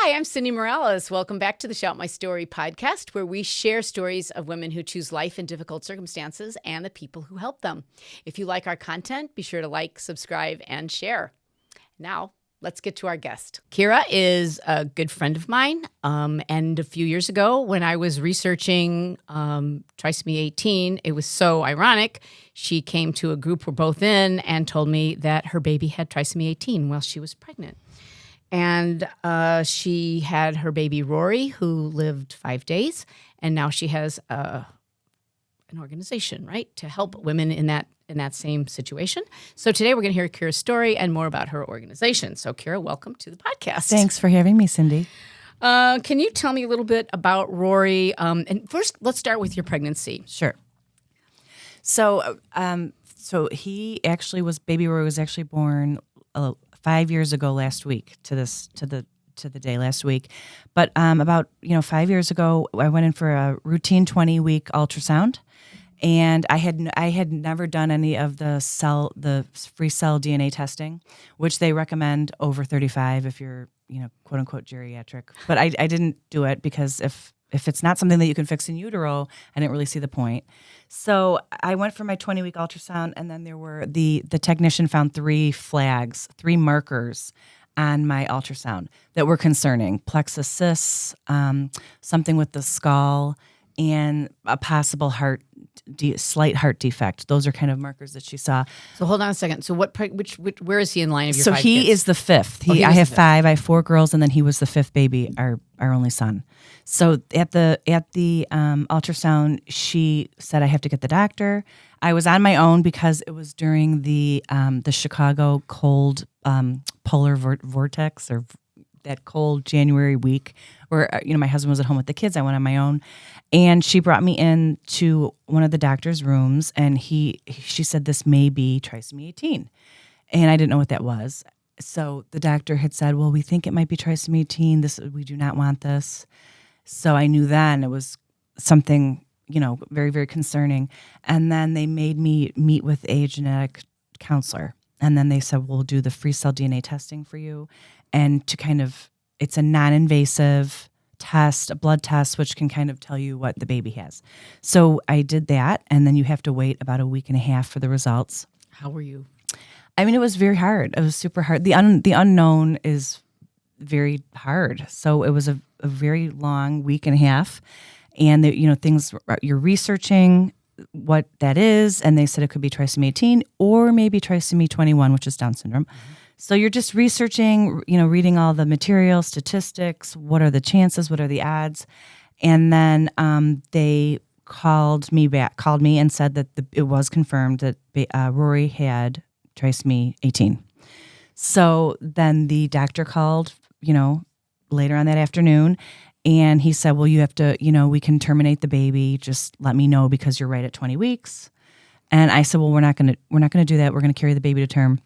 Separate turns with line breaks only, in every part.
Hi, I'm Cindy Morales. Welcome back to the Shout My Story podcast, where we share stories of women who choose life in difficult circumstances and the people who help them. If you like our content, be sure to like, subscribe, and share. Now, let's get to our guest. Keara is a good friend of mine. And a few years ago, when I was researching Trisomy 18, it was so ironic. She came to a group we're both in and told me that her baby had Trisomy 18 while she was pregnant. And she had her baby Rory, who lived 5 days, and now she has an organization, right, to help women in that same situation. So today we're going to hear Keara's story and more about her organization. So Keara, welcome to the podcast.
Thanks for having me, Cindy.
Can you tell me a little bit about Rory? And first, let's start with your pregnancy.
Sure. So, baby Rory was actually born 5 years ago last week to the day last week. But about 5 years ago, I went in for a routine 20-week ultrasound, and I had never done any of the free cell DNA testing, which they recommend over 35 if you're quote unquote geriatric. But I didn't do it because if it's not something that you can fix in utero, I didn't really see the point. So I went for my 20-week ultrasound, and then there were the technician found three markers on my ultrasound that were concerning: plexus cysts, something with the skull, and a possible slight heart defect. Those are kind of markers that she saw.
So hold on a second. So where is he in line of your
so
5
he
kids?
is the fifth. I have 5. I have 4 girls, and then he was the 5th baby, our only son. So at the ultrasound, she said I have to get the doctor. I was on my own because it was during the Chicago cold polar vortex, or that cold January week where my husband was at home with the kids. I went on my own, and she brought me in to one of the doctor's rooms, and she said this may be Trisomy 18, and I didn't know what that was. So the doctor had said, well, we think it might be Trisomy 18. We do not want this. So I knew then it was something very, very concerning. And then they made me meet with a genetic counselor, and then they said, we'll do the free cell DNA testing for you. And it's a non-invasive test, a blood test, which can kind of tell you what the baby has. So I did that, and then you have to wait about a week and a half for the results.
How were you?
I mean, it was very hard. It was super hard. The unknown is very hard. So it was a very long week and a half, and things you're researching what that is, and they said it could be Trisomy 18 or maybe Trisomy 21, which is Down syndrome. Mm-hmm. So you're just researching, reading all the material, statistics, what are the chances, what are the odds, and then they called me and said that it was confirmed that Rory had Trisomy 18. So then the doctor called, later on that afternoon, and he said, well, you have to, we can terminate the baby. Just let me know because you're right at 20 weeks. And I said, well, we're not going to do that. We're going to carry the baby to term.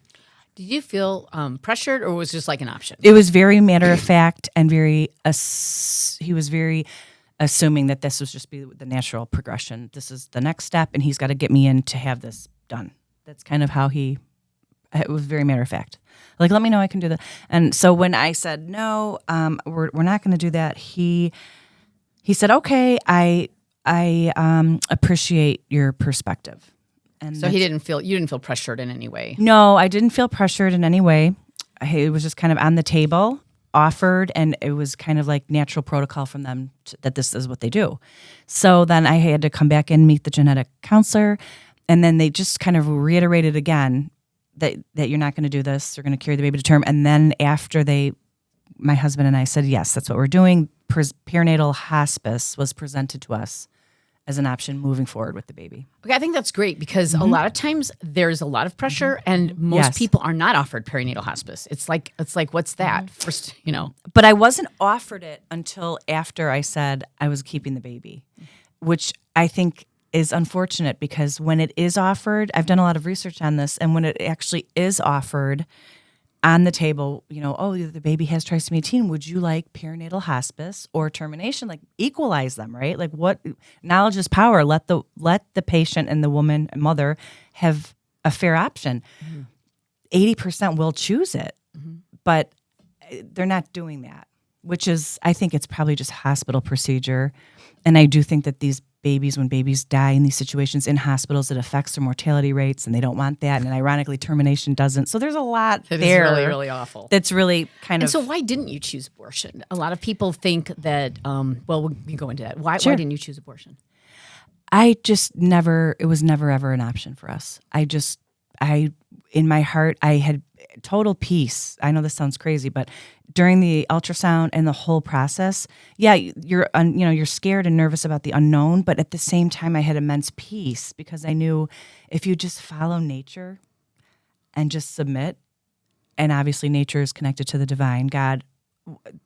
Did you feel pressured, or was it just like an option?
It was very matter of fact, and he was very assuming that this was just be the natural progression. This is the next step, and he's got to get me in to have this done. That's kind of how it was very matter of fact. Like, let me know I can do that. And so when I said, no, we're not going to do that, he said, okay, I appreciate your perspective. And
so you didn't feel pressured in any way?
No, I didn't feel pressured in any way. It was just kind of on the table, offered, and it was kind of like natural protocol from them that this is what they do. So then I had to come back and meet the genetic counselor, and then they just kind of reiterated again that you're not going to do this. You're going to carry the baby to term. And then after my husband and I said, yes, that's what we're doing, perinatal hospice was presented to us as an option moving forward with the baby.
Okay, I think that's great because a lot of times there's a lot of pressure, and most people are not offered perinatal hospice. It's like what's that? First,
But I wasn't offered it until after I said I was keeping the baby, which I think is unfortunate because when it is offered, I've done a lot of research on this, and when it actually is offered on the table, oh, the baby has trisomy 18. Would you like perinatal hospice or termination? Like, equalize them, right? Like, what knowledge is power. Let the patient and the woman and mother have a fair option. 80% will choose it, but they're not doing that. which is, I think it's probably just hospital procedure. And I do think that these babies, when babies die in these situations in hospitals, it affects their mortality rates, and they don't want that. And ironically, termination doesn't. So there's a lot
It
there.
is really, really awful.
That's really kind
And
of.
so why didn't you choose abortion? A lot of people think that, well, we can go into that. Why didn't you choose abortion?
I just never, it was never ever an option for us. In my heart, I had total peace. I know this sounds crazy, but during the ultrasound and the whole process, you're scared and nervous about the unknown, but at the same time, I had immense peace because I knew if you just follow nature and just submit, and obviously nature is connected to the divine, God,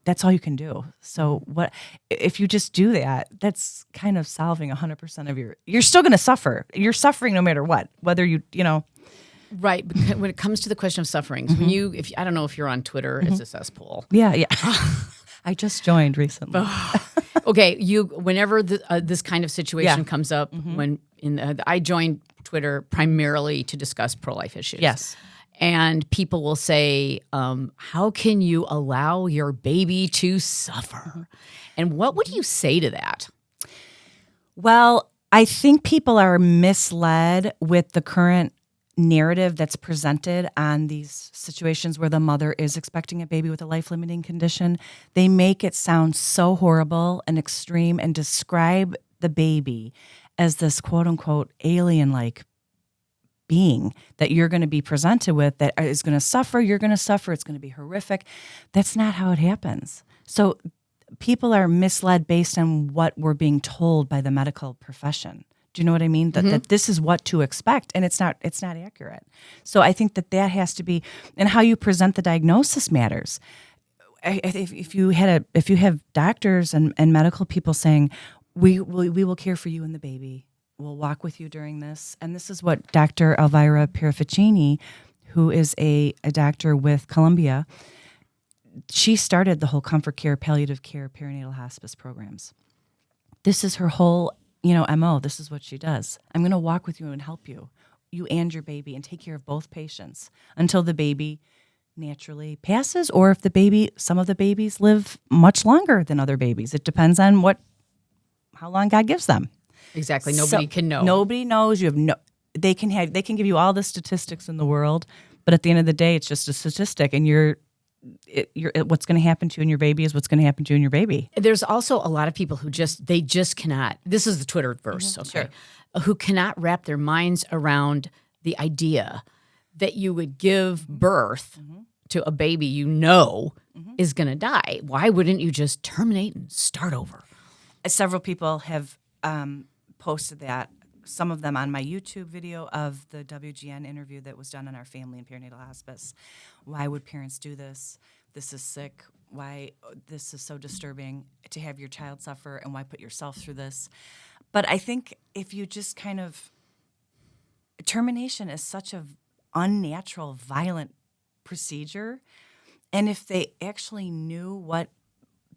that's all you can do. So what if you just do that? That's kind of solving 100% of you're still going to suffer. You're suffering no matter what, whether you.
Right. When it comes to the question of sufferings, when I don't know if you're on Twitter as a cesspool.
Yeah. I just joined recently.
Okay. Whenever this kind of situation comes up, I joined Twitter primarily to discuss pro-life issues.
Yes.
And people will say, how can you allow your baby to suffer? And what would you say to that?
Well, I think people are misled with the current narrative that's presented on these situations where the mother is expecting a baby with a life-limiting condition. They make it sound so horrible and extreme and describe the baby as this quote-unquote alien-like being that you're going to be presented with that is going to suffer, you're going to suffer, it's going to be horrific. That's not how it happens. So people are misled based on what we're being told by the medical profession. Do you know what I mean? That this is what to expect, and it's not accurate. So I think that has to be, and how you present the diagnosis matters. If you have doctors and medical people saying, we will care for you and the baby, we'll walk with you during this, and this is what Dr. Elvira Pirificini, who is a doctor with Columbia, she started the whole comfort care, palliative care, perinatal hospice programs. This is her whole MO. This is what she does. I'm going to walk with you and help you and your baby, and take care of both patients until the baby naturally passes, or if some of the babies live much longer than other babies. It depends on how long God gives them.
Exactly. Nobody can know.
Nobody knows. They can give you all the statistics in the world, but at the end of the day, it's just a statistic, and what's going to happen to you and your baby is what's going to happen to you and your baby.
There's also a lot of people who just cannot. This is the Twitterverse, okay? Sure. Who cannot wrap their minds around the idea that you would give birth to a baby is going to die. Why wouldn't you just terminate and start over?
Several people have posted that. Some of them on my YouTube video of the WGN interview that was done on our family and perinatal hospice. Why would parents do this? This is sick. Why this is so disturbing to have your child suffer, and why put yourself through this? But I think if you just termination is such an unnatural, violent procedure, and if they actually knew what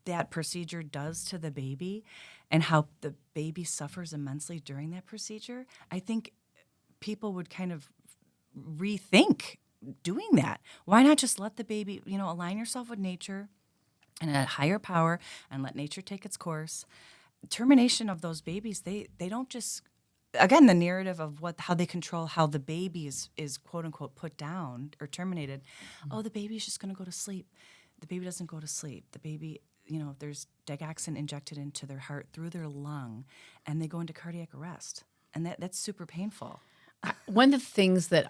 that procedure does to the baby and how the baby suffers immensely during that procedure, I think people would kind of rethink doing that. Why not just let the baby, align yourself with nature and a higher power and let nature take its course? Termination of those babies, they don't just, again, the narrative of how they control how the baby is quote unquote put down or terminated. Oh, the baby's just going to go to sleep. The baby doesn't go to sleep. The baby, there's digoxin injected into their heart through their lung, and they go into cardiac arrest. And that's super painful.
One of the things that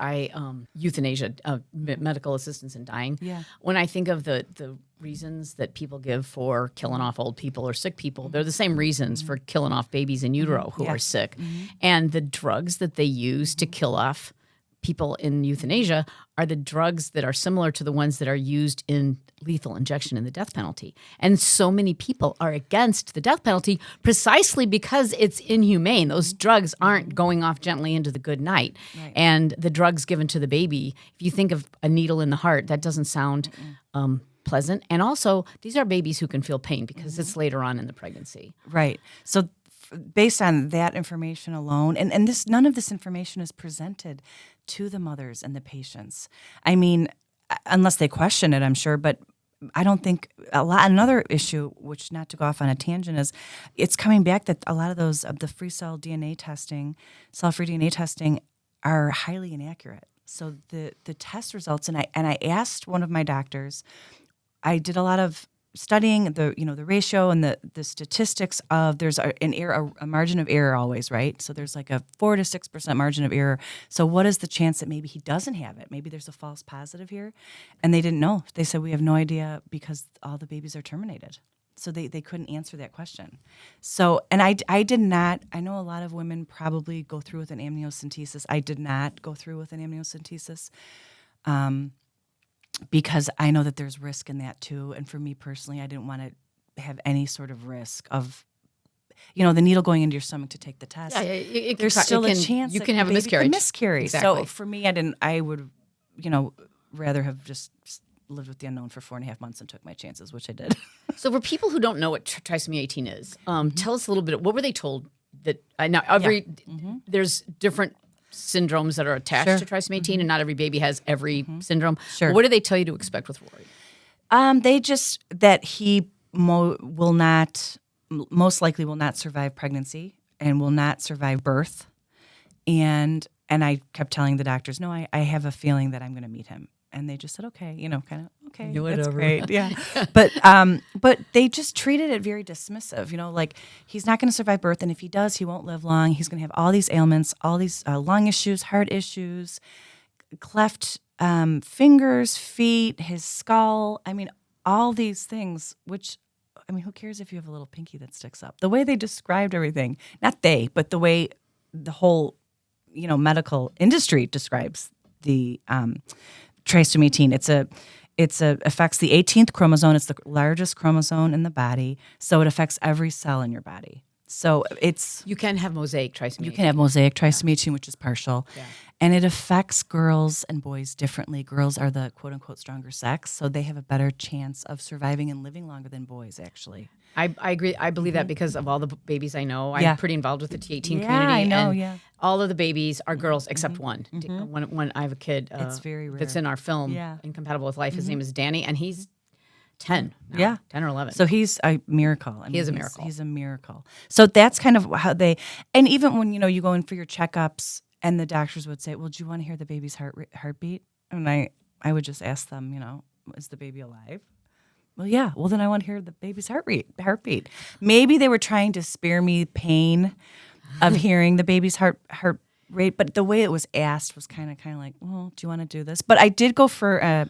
euthanasia, medical assistance in dying, when I think of the reasons that people give for killing off old people or sick people, they're the same reasons for killing off babies in utero who are sick. And the drugs that they use to kill off people in euthanasia are the drugs that are similar to the ones that are used in lethal injection in the death penalty. And so many people are against the death penalty precisely because it's inhumane. Those drugs aren't going off gently into the good night. Right. And the drugs given to the baby, if you think of a needle in the heart, that doesn't sound pleasant. And also, these are babies who can feel pain because it's later on in the pregnancy.
Right. So based on that information alone, and none of this information is presented to the mothers and the patients. I mean, unless they question it, I'm sure, but I don't think another issue, which not to go off on a tangent, is it's coming back that a lot of those of the free cell DNA testing, cell-free DNA testing, are highly inaccurate. So the test results, and I asked one of my doctors. I did a lot of studying the ratio and the statistics of there's a margin of error always, right? So there's like a 4 to 6% margin of error. So what is the chance that maybe he doesn't have it? Maybe there's a false positive here, and they didn't know. They said we have no idea because all the babies are terminated. So they couldn't answer that question. So and I did not. I know a lot of women probably go through with an amniocentesis. I did not go through with an amniocentesis. Because I know that there's risk in that too. And for me personally, I didn't want to have any sort of risk of, the needle going into your stomach to take the test.
Yeah,
there's still a chance
you
that
can have a
baby
miscarriage.
could miscarry.
Exactly.
So for me, I would, rather have just lived with the unknown for 4.5 months and took my chances, which I did.
So for people who don't know what trisomy 18 is, tell us a little bit. What were they told that now there's different syndromes that are attached to trisomy 18, and not every baby has every syndrome.
Sure.
What do they tell you to expect with Rory?
They just that he most likely will not survive pregnancy and will not survive birth, and I kept telling the doctors, no, I have a feeling that I'm going to meet him, and they just said, okay, kind of okay, that's great, yeah. But they just treated it very dismissive, like he's not going to survive birth, and if he does, he won't live long. He's going to have all these ailments, all these lung issues, heart issues, cleft fingers, feet, his skull. I mean, all these things, which, who cares if you have a little pinky that sticks up? The way they described everything, not they, but the way the whole, medical industry describes the trisomy 18. It affects the 18th chromosome. It's the largest chromosome in the body, so it affects every cell in your body. So
you can have mosaic trisomy 18.
You can have mosaic trisomy 18, which is partial. Yeah. And it affects girls and boys differently. Girls are the quote-unquote stronger sex, so they have a better chance of surviving and living longer than boys, actually.
I agree. I believe that because of all the babies I know. I'm pretty involved with the T18 community.
I know,
and all of the babies are girls except one. When I have a kid
it's very rare.
that's in our film, Incompatible with Life, his name is Danny, and he's 10 now, 10 or 11.
So he's a miracle.
He is a miracle.
He's a miracle. So that's kind of how and even when, you go in for your checkups and the doctors would say, well, do you want to hear the baby's heartbeat? And I would just ask them, is the baby alive? Well, yeah. Well, then I want to hear the baby's heartbeat. Maybe they were trying to spare me pain of hearing the baby's heart rate, but the way it was asked was kind of like, well, do you want to do this? But I did go for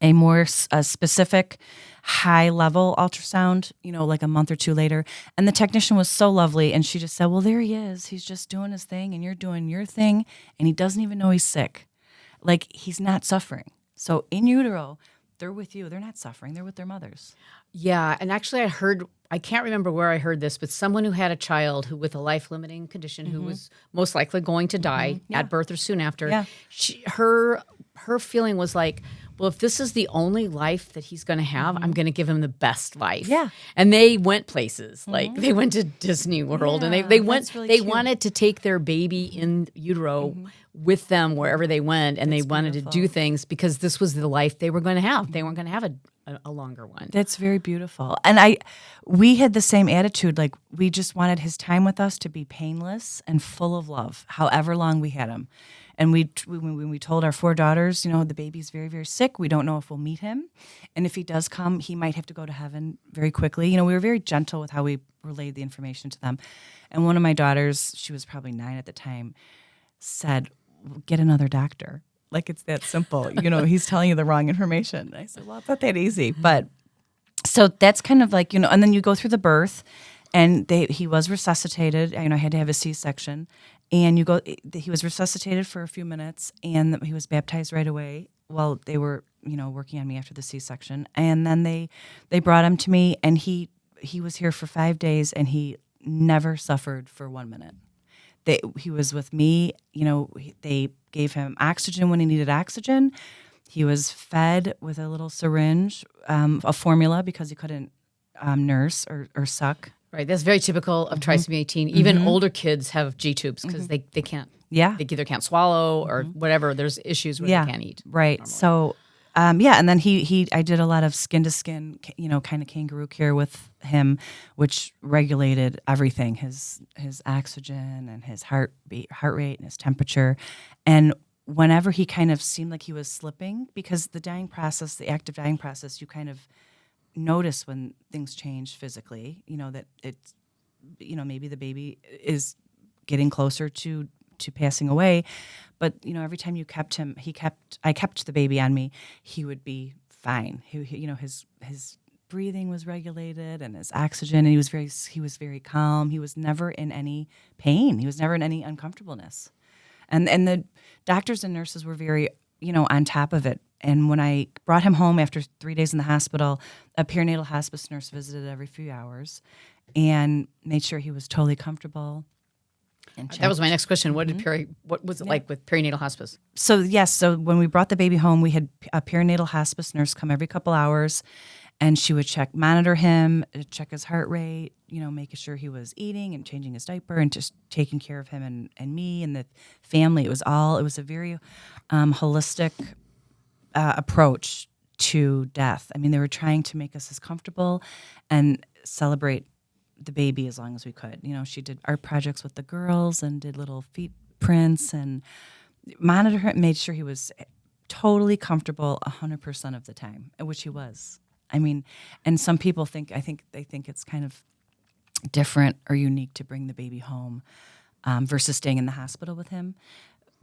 a more specific high-level ultrasound, like a month or two later. And the technician was so lovely, and she just said, well, there he is. He's just doing his thing, and you're doing your thing, and he doesn't even know he's sick. Like, he's not suffering. So in utero, they're with you. They're not suffering. They're with their mothers.
Yeah, and actually I can't remember where I heard this, but someone who had a child who with a life-limiting condition who was most likely going to die at birth or soon after, her feeling was like, well, if this is the only life that he's going to have, I'm going to give him the best life. Yeah. And they went places. Like they went to Disney World and they went really they wanted to take their baby in utero with them wherever they went, and they wanted to do things because this was the life they were going to have. They weren't going to have a longer one.
That's very beautiful. And we had the same attitude. Like, we just wanted his time with us to be painless and full of love, however long we had him. And when we told our 4 daughters, the baby's very, very sick, we don't know if we'll meet him. And if he does come, he might have to go to heaven very quickly. We were very gentle with how we relayed the information to them. And one of my daughters, she was probably 9 at the time, said, get another doctor. Like, it's that simple. He's telling you the wrong information. And I said, well, it's not that easy. But so that's kind of like, and then you go through the birth, and he was resuscitated. I had to have a C-section. And he was resuscitated for a few minutes, and he was baptized right away while they were, working on me after the C-section. And then they brought him to me, and he was here for 5 days, and he never suffered for 1 minute. He was with me. They gave him oxygen when he needed oxygen. He was fed with a little syringe, a formula, because he couldn't nurse or suck.
Right, that's very typical of trisomy 18. Even older kids have G-tubes because they can't. Yeah, they either can't swallow or whatever. There's issues where they can't eat.
Right. Normally. So Yeah, and then I did a lot of skin to skin, kind of kangaroo care with him, which regulated everything, his oxygen and his heart rate and his temperature. And whenever he kind of seemed like he was slipping, because the active dying process, you kind of notice when things change physically, that it's, maybe the baby is getting closer to passing away. But, every time I kept the baby on me, he would be fine. His breathing was regulated and his oxygen, and he was very calm. He was never in any pain. He was never in any uncomfortableness. And the doctors and nurses were very, on top of it. And when I brought him home after 3 days in the hospital, a perinatal hospice nurse visited every few hours and made sure he was totally comfortable.
That was my next question. What was it like with perinatal hospice?
So yes, so when we brought the baby home, we had a perinatal hospice nurse come every couple hours, and she would monitor him, check his heart rate, making sure he was eating and changing his diaper and just taking care of him and me and the family. It was a very holistic approach to death. I mean, they were trying to make us as comfortable and celebrate the baby as long as we could. She did art projects with the girls and did little feet prints and monitored him, made sure he was totally comfortable 100% of the time, which he was. I mean, and some people think it's kind of different or unique to bring the baby home versus staying in the hospital with him.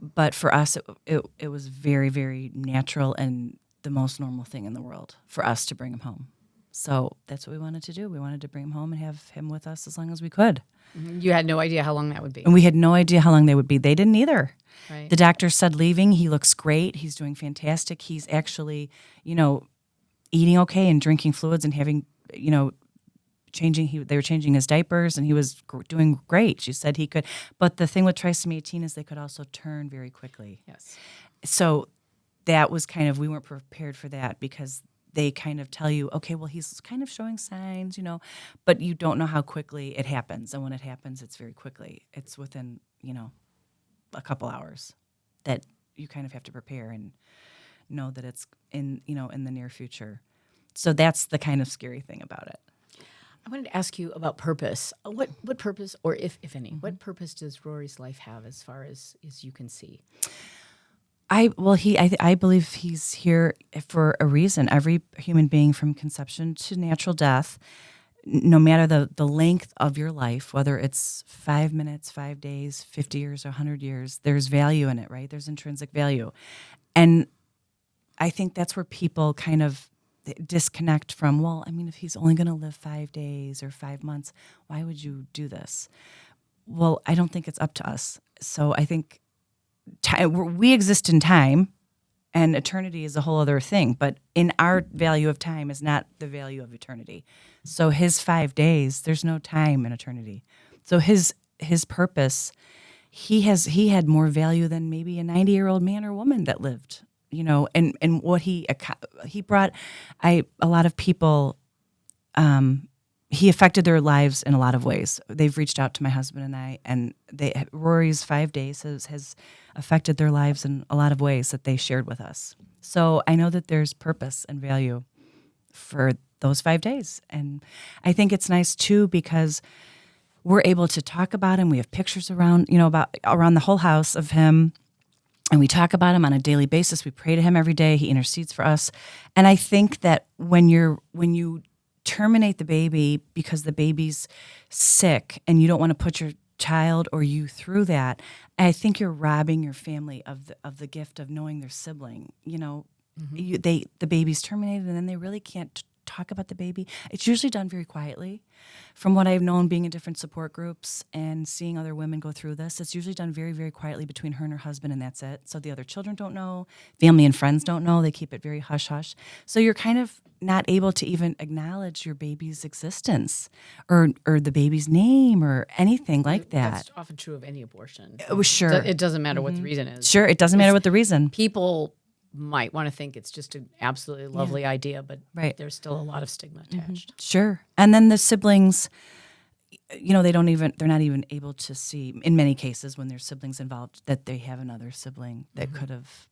But for us, it was very, very natural and the most normal thing in the world for us to bring him home. So that's what we wanted to do. We wanted to bring him home and have him with us as long as we could.
You had no idea how long that would be.
And we had no idea how long they would be. They didn't either.
Right.
The doctor said leaving, he looks great. He's doing fantastic. He's actually, eating okay and drinking fluids and having, they were changing his diapers and he was doing great. She said he could. But the thing with trisomy 18 is they could also turn very quickly.
Yes.
So that was we weren't prepared for that because they kind of tell you, okay, well, he's kind of showing signs, but you don't know how quickly it happens. And when it happens, it's very quickly. It's within, a couple hours that you kind of have to prepare and know that it's in the near future. So that's the kind of scary thing about it.
I wanted to ask you about purpose. What purpose, or if any, what purpose does Rory's life have as far as you can see?
I believe he's here for a reason. Every human being from conception to natural death, no matter the length of your life, whether it's 5 minutes, 5 days, 50 years, or 100 years, there's value in it, right? There's intrinsic value. And I think that's where people kind of disconnect from, well, I mean, if he's only going to live 5 days or 5 months, why would you do this? Well, I don't think it's up to us. So I think we exist in time, and eternity is a whole other thing. But in our value of time is not the value of eternity. So his 5 days, there's no time in eternity. So his purpose, he had more value than maybe a 90-year-old man or woman that lived. And what he brought, a lot of people. He affected their lives in a lot of ways. They've reached out to my husband and I, and Rory's 5 days has affected their lives in a lot of ways that they shared with us. So I know that there's purpose and value for those 5 days. And I think it's nice too because we're able to talk about him. We have pictures around the whole house of him. And we talk about him on a daily basis. We pray to him every day. He intercedes for us. And I think that when you terminate the baby because the baby's sick and you don't want to put your child or you through that, I think you're robbing your family of the gift of knowing their sibling. The baby's terminated and then they really can't talk about the baby. It's usually done very quietly. From what I've known being in different support groups and seeing other women go through this, it's usually done very, very quietly between her and her husband, and that's it. So the other children don't know, family and friends don't know. They keep it very hush-hush. So you're kind of not able to even acknowledge your baby's existence or the baby's name or anything like that.
That's often true of any abortion.
Sure.
It doesn't matter what the reason is.
Sure, it doesn't matter what the reason.
People might want to think it's just an absolutely lovely idea, but
right.
There's still a lot of stigma attached.
Sure. And then the siblings, they're not even able to see, in many cases when there's siblings involved, that they have another sibling that could have.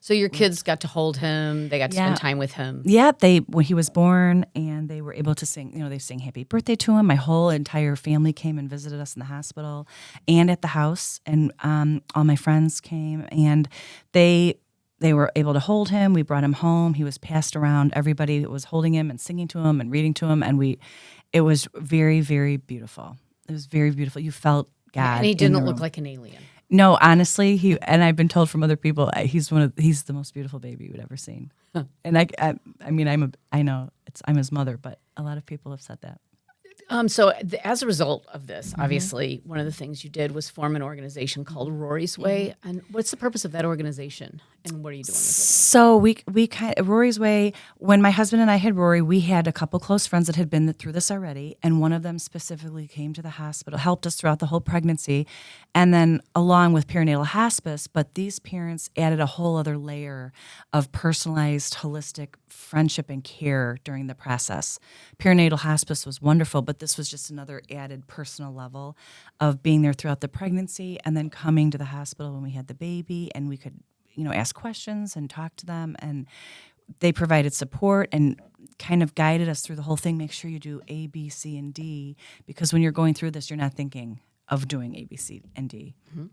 So your kids got to hold him. They got to
Yeah.
spend time with him.
Yeah, when he was born, and they were able to sing. They sang happy birthday to him. My whole entire family came and visited us in the hospital and at the house, and all my friends came, and they were able to hold him. We brought him home. He was passed around. Everybody was holding him and singing to him and reading to him, and it was very, very beautiful. It was very beautiful. You felt God.
And he
in
didn't
the
look
room.
like an alien.
No, honestly, and I've been told from other people, he's the most beautiful baby you'd ever seen.
Huh.
And I'm his mother, but a lot of people have said that.
So as a result of this, obviously, one of the things you did was form an organization called Rory's Way. And what's the purpose of that organization? And what are you doing with it?
So we Rory's Way, when my husband and I had Rory, we had a couple close friends that had been through this already. And one of them specifically came to the hospital, helped us throughout the whole pregnancy. And then along with perinatal hospice, but these parents added a whole other layer of personalized, holistic friendship and care during the process. Perinatal hospice was wonderful, but this was just another added personal level of being there throughout the pregnancy and then coming to the hospital when we had the baby, and we could, ask questions and talk to them, and they provided support and kind of guided us through the whole thing. Make sure you do A, B, C, and D, because when you're going through this, you're not thinking of doing A, B, C, and D. Mm-hmm.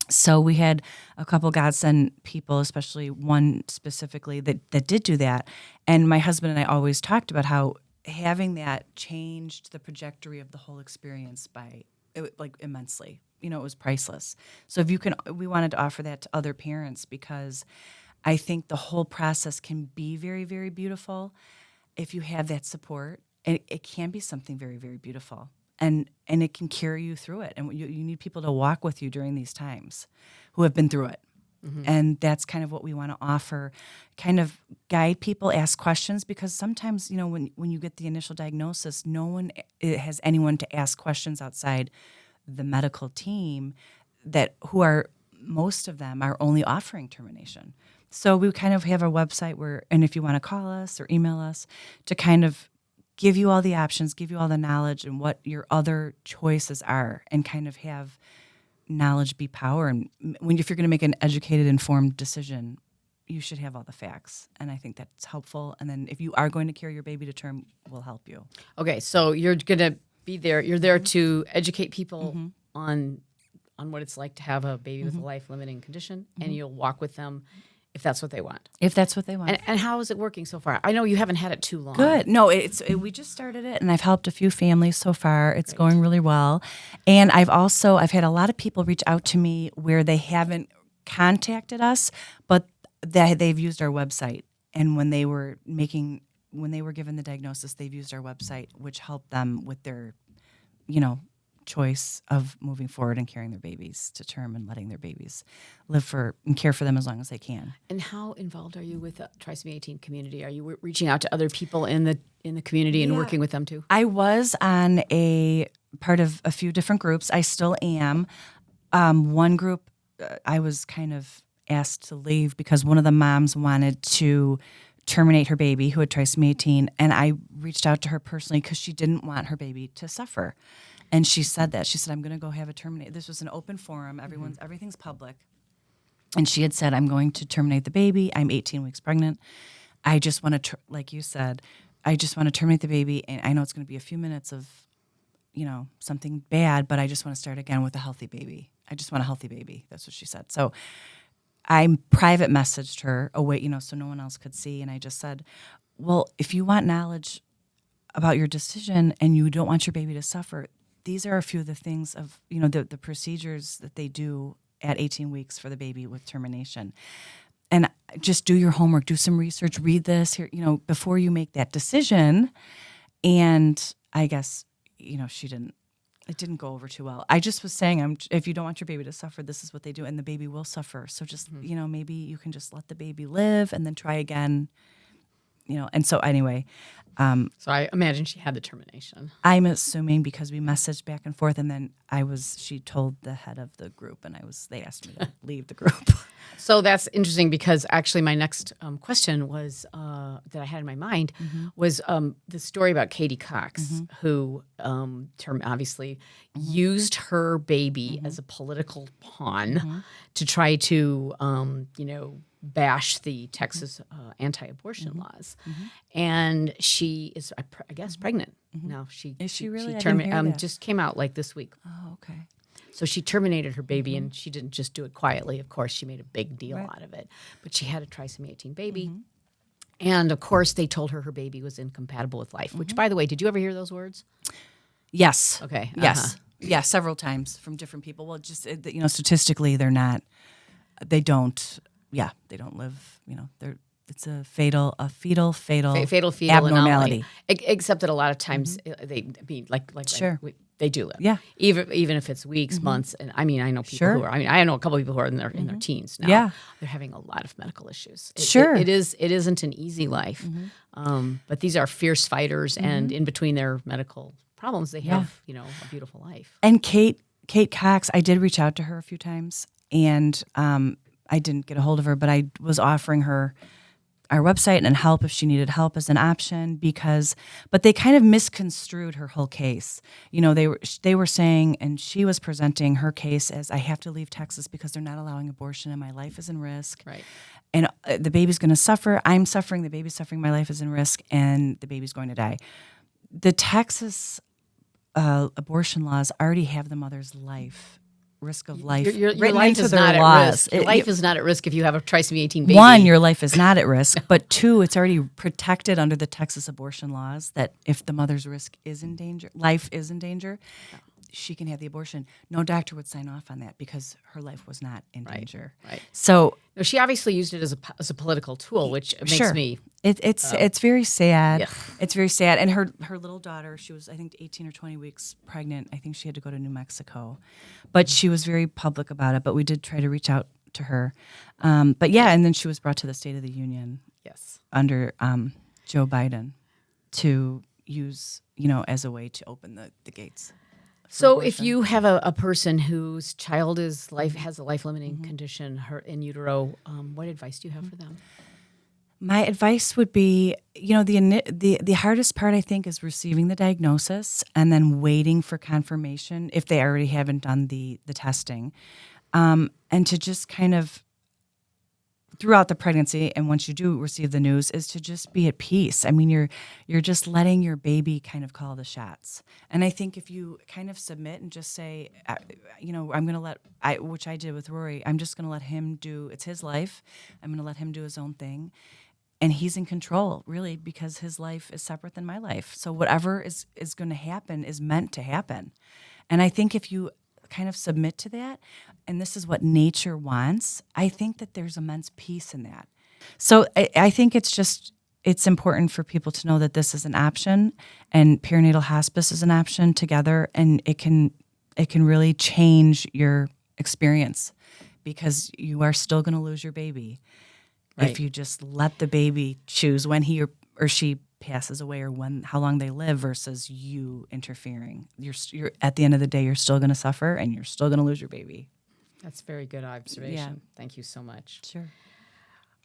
So we had a couple godsend people, especially one specifically that did do that. And my husband and I always talked about how having that changed the trajectory of the whole experience immensely. It was priceless. So we wanted to offer that to other parents, because I think the whole process can be very, very beautiful if you have that support. And it can be something very, very beautiful. And it can carry you through it. And you need people to walk with you during these times who have been through it. Mm-hmm. And that's kind of what we want to offer, kind of guide people, ask questions, because sometimes, when you get the initial diagnosis, no one has anyone to ask questions outside the medical team most of them are only offering termination. So we kind of have a website and if you want to call us or email us, to kind of give you all the options, give you all the knowledge and what your other choices are, and kind of have knowledge be power. And if you're going to make an educated, informed decision, you should have all the facts. And I think that's helpful. And then if you are going to carry your baby to term, we'll help you.
Okay, so you're going to be there. You're there to educate people on what it's like to have a baby with a life-limiting condition, and you'll walk with them if that's what they want.
If that's what they want.
And how is it working so far? I know you haven't had it too long.
Good. No, we just started it, and I've helped a few families so far. It's going really well. And I've had a lot of people reach out to me where they haven't contacted us, but they've used our website. And when they were given the diagnosis, they've used our website, which helped them with their, choice of moving forward and carrying their babies to term and letting their babies live and care for them as long as they can.
And how involved are you with the Trisomy 18 community? Are you reaching out to other people in the community and working with them too?
I was on a part of a few different groups. I still am. One group, I was kind of asked to leave because one of the moms wanted to terminate her baby who had trisomy 18, and I reached out to her personally because she didn't want her baby to suffer. And she said that. She said, I'm going to go have a terminate. This was an open forum. Everything's public. And she had said, I'm going to terminate the baby. I'm 18 weeks pregnant. I just want to, like you said, I just want to terminate the baby. And I know it's going to be a few minutes of, something bad, but I just want to start again with a healthy baby. I just want a healthy baby. That's what she said. So I private messaged her away, so no one else could see. And I just said, well, if you want knowledge about your decision and you don't want your baby to suffer, these are a few of the things of, the procedures that they do at 18 weeks for the baby with termination. And just do your homework, do some research, read this here, before you make that decision. And I guess, it didn't go over too well. I just was saying, if you don't want your baby to suffer, this is what they do, and the baby will suffer. So just, maybe you can just let the baby live and then try again, and so anyway.
So I imagine she had the termination.
I'm assuming because we messaged back and forth, and then she told the head of the group, and they asked me to leave the group.
So that's interesting because actually my next question was that I had in my mind was the story about Katie Cox, who obviously used her baby as a political pawn to try to, bash the Texas anti-abortion laws. And she is, I guess, pregnant now.
Is she really?
She
I didn't hear that.
just came out like this week.
Oh, okay.
So she terminated her baby, and she didn't just do it quietly. Of course, she made a big deal out of it. But she had a trisomy 18 baby. And, of course, they told her baby was incompatible with life, which, by the way, did you ever hear those words?
Yes.
Okay.
Yes. Yeah, several times from different people. Well, just, statistically, they're not, they don't live, it's a fetal
Fatal
abnormality.
Except that a lot of times they
Sure.
they do live.
Yeah.
Even if it's weeks, months, and I know people who are. I know a couple of people who are in their teens now.
Yeah.
They're having a lot of medical issues. It isn't an easy life, but these are fierce fighters, and in between their medical problems, they have a beautiful life.
And Kate Cox, I did reach out to her a few times, and I didn't get a hold of her, but I was offering her our website and help if she needed help as an option but they kind of misconstrued her whole case. They were saying, and she was presenting her case as, I have to leave Texas because they're not allowing abortion and my life is in risk.
Right.
And the baby's going to suffer. I'm suffering. The baby's suffering. My life is in risk, and the baby's going to die. The Texas abortion laws already have the mother's risk of life
your
written
life
into
is
their
not
laws.
at risk. Your life is not at risk if you have a trisomy 18 baby.
One, your life is not at risk, but two, it's already protected under the Texas abortion laws that if the mother's life is in danger, she can have the abortion. No doctor would sign off on that because her life was not in danger.
Right.
So
she obviously used it as a political tool, which makes me.
It's very sad.
Yeah.
It's very sad. And her little daughter, she was I think 18 or 20 weeks pregnant. I think she had to go to New Mexico, but she was very public about it. But we did try to reach out to her. But yeah, and then she was brought to the State of the Union.
Yes.
Under Joe Biden to use as a way to open the gates.
So if you have a person whose child has a life-limiting condition, her in utero, what advice do you have for them?
My advice would be, the hardest part I think is receiving the diagnosis and then waiting for confirmation if they already haven't done the testing, and to just kind of throughout the pregnancy and once you do receive the news is to just be at peace. I mean, you're just letting your baby kind of call the shots. And I think if you kind of submit and just say, I'm going to which I did with Rory, I'm just going to let him it's his life. I'm going to let him do his own thing. And he's in control, really, because his life is separate than my life. So whatever is going to happen is meant to happen. And I think if you kind of submit to that, and this is what nature wants, I think that there's immense peace in that. So I think it's important for people to know that this is an option, and perinatal hospice is an option together, and it can really change your experience because you are still going to lose your baby if you just let the baby choose when he or she passes away or how long they live versus you interfering. You're at the end of the day, you're still going to suffer and you're still going to lose your baby.
That's very good observation.
Yeah.
Thank you so much.
Sure.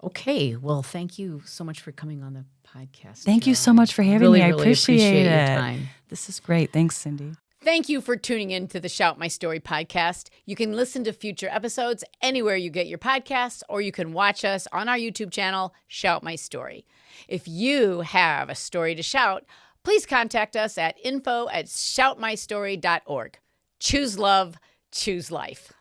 Okay. Well, thank you so much for coming on the podcast.
Thank you so much for having me. I appreciate
your
it.
time.
This is great. Thanks, Cindy.
Thank you for tuning in to the Shout My Story podcast. You can listen to future episodes anywhere you get your podcasts, or you can watch us on our YouTube channel, Shout My Story. If you have a story to shout, please contact us at info@shoutmystory.org. Choose love, choose life.